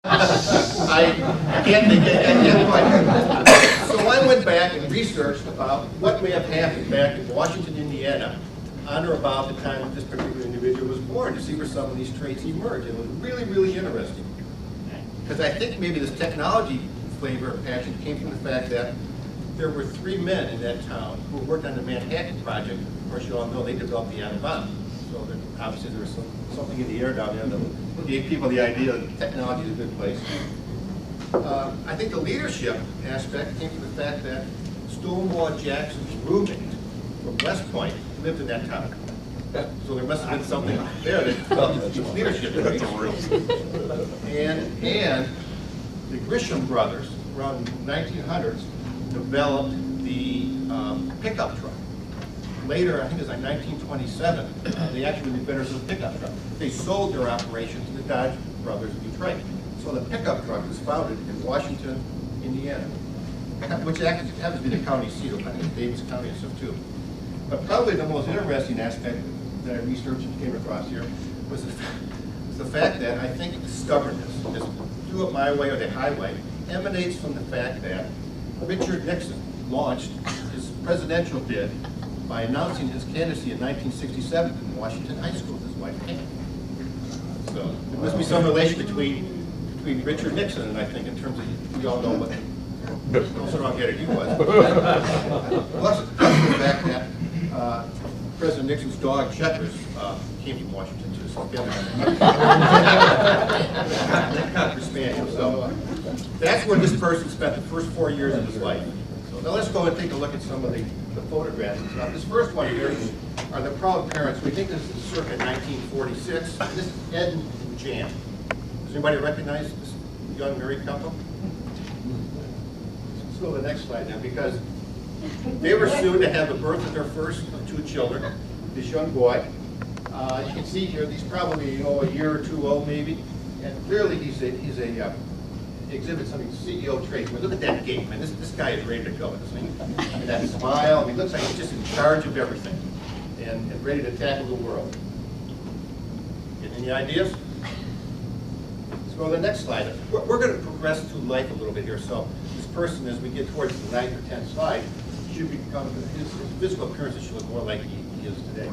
I can't think of it. So I went back and researched about what may have happened back in Washington, Indiana, on or about the time that this particular individual was born, to see where some of these traits emerged. It was really, really interesting. Because I think maybe this technology flavor of passion came from the fact that there were 3 men in that town who worked on the Manhattan Project. Of course, you all know they developed the atom bomb. So that obviously there was something in the air down there that gave people the idea that technology is a good place. I think the leadership aspect came from the fact that Stonewall Jackson's roommate from West Point lived in that town. So there must have been something there that developed leadership. And the Grisham brothers, around 1900s, developed the pickup truck. Later, I think it was like 1927, they actually were the inventors of the pickup truck. They sold their operation to the Dodge brothers in Detroit. So the pickup truck was founded in Washington, Indiana, which actually happens to be the county seat of, I think it's Davis County and stuff too. But probably the most interesting aspect that I researched and came across here was the fact that I think stubbornness, just do it my way or the highway, emanates from the fact that Richard Nixon launched his presidential bid by announcing his candidacy in 1967 in Washington High School with his wife Kate. So there must be some relation between Richard Nixon and I think in terms of, we all know what also wrong-headed he was. Plus the fact that President Nixon's dog Checkers came from Washington too. So so that's where this person spent the first 4 years of his life. So now let's go and take a look at some of the photographs. Now this first one here are the proud parents. We think this is circa 1946. This is Ed and Jan. Does anybody recognize this young married couple? Let's go to the next slide now, because they were soon to have the birth of their first 2 children. This young boy, you can see here, he's probably a year or 2 old maybe, and clearly he's exhibits some CEO traits. But look at that gait, man. This guy is ready to go. And that smile. I mean, he looks like he's just in charge of everything and ready to tackle the world. Get any ideas? Let's go to the next slide. We're going to progress through life a little bit here. So this person, as we get towards the 9th or 10th slide, should become, his physical appearance should look more like he is today.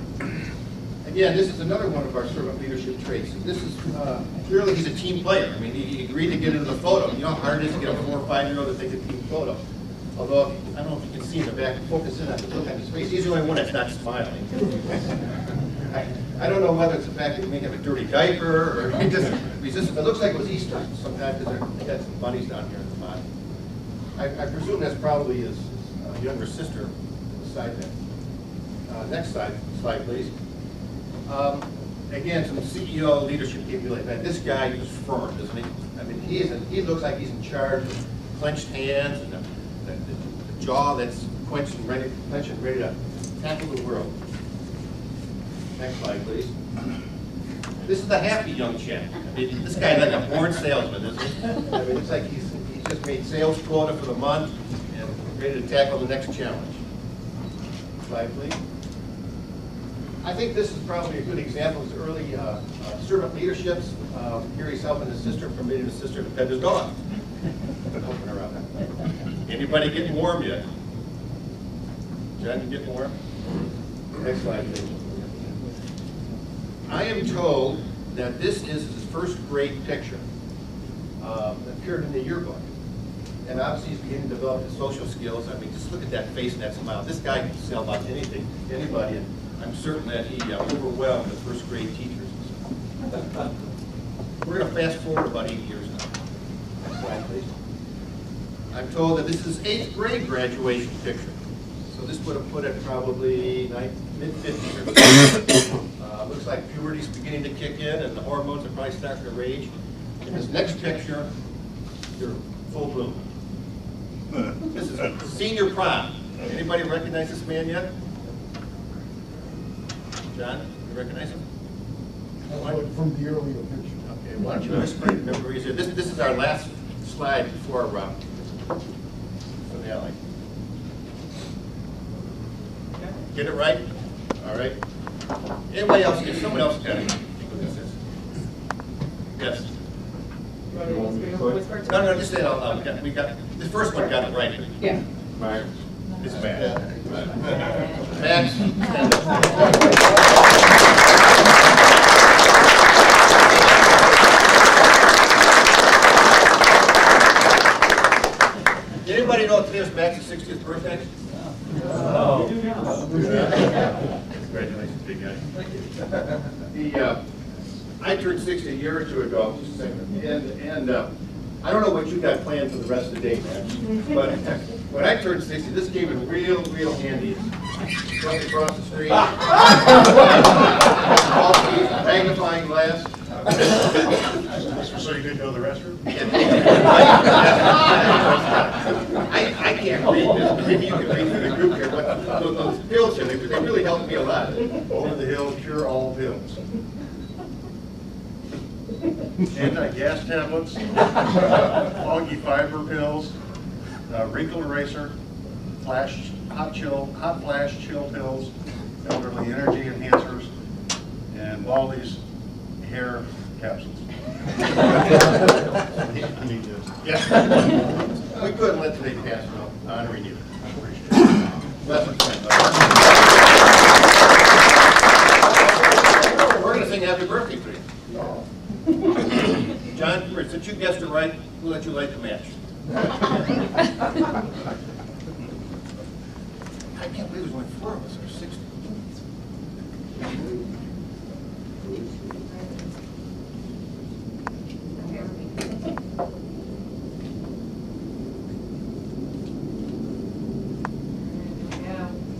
Again, this is another one of our servant leadership traits. This is, clearly he's a team player. I mean, he agreed to get into the photo. You know how hard it is to get a 4 or 5-year-old to take a team photo. Although, I don't know if you can see in the back, focus in on the look on his face. He's the only one that's not smiling. I don't know whether it's the fact that he may have a dirty diaper or he just resistant. It looks like it was Easter sometimes because they got some bunnies down here in the bottom. I presume that's probably his younger sister beside that. Next slide, please. Again, some CEO leadership capability. Man, this guy is firm, isn't he? I mean, he looks like he's in charge with clenched hands and the jaw that's clenched and ready to tackle the world. Next slide, please. This is the happy young chap. I mean, this guy's like a born salesman, isn't he? I mean, it's like he's just made sales quota for the month and ready to tackle the next challenge. Slide, please. I think this is probably a good example of his early servant leaderships. Here he's helping his sister, permitting his sister to pet his dog. Helping her out. Anybody getting warm yet? John, you getting warm? Next slide, please. I am told that this is his first grade picture that appeared in the yearbook. And obviously he's beginning to develop his social skills. I mean, just look at that face and that smile. This guy can sell about anything, anybody. And I'm certain that he overwhelmed the first grade teachers. We're going to fast forward about 8 years now. Next slide, please. I'm told that this is 8th grade graduation picture. So this would have put it probably mid-50s. Looks like puberty's beginning to kick in and the hormones are probably starting to rage. In this next picture, you're full bloom. This is senior prom. Anybody recognize this man yet? John, you recognize him? From the earlier picture. Okay, why don't you whisper in memories here? This is our last slide before finale. Get it right? All right. Anybody else? If someone else got it, think what this is. Yes. No, just say it out loud. We got, the first one got it right. Yeah. Max. It's Max. Max. stand up. Anybody know today was Max's 60th birthday? No. Congratulations, big guy. I turned 60 a year or two ago, just a second, and I don't know what you got planned for the rest of the day, man, but when I turned 60, this came in real handy. Walking across the street, magnifying glass. So you didn't go to the restroom? I can't read this, maybe you can read through the group here, but those pills here, they really helped me a lot. Over the hill, cure all pills. Anti-gas tablets, foggy fiber pills, wrinkle eraser, hot flash chill pills, elderly energy enhancers, and Baldy's hair capsules. I need this. Yeah. We couldn't let today pass without honoring you. Bless you, friend. We're going to sing happy birthday to you. John, since you guessed it right, we'll let you light the match. I can't believe there's only 4 of us, or 60.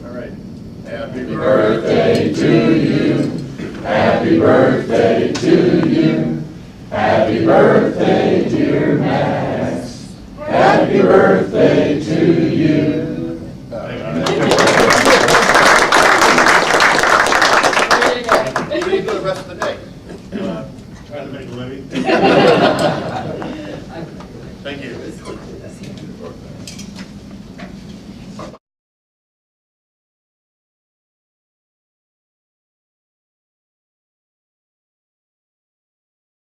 All right. Happy Birthday to you. Happy birthday to you. Happy birthday, dear Max. Happy birthday to you. What do you do the rest of the day? Trying to make a living.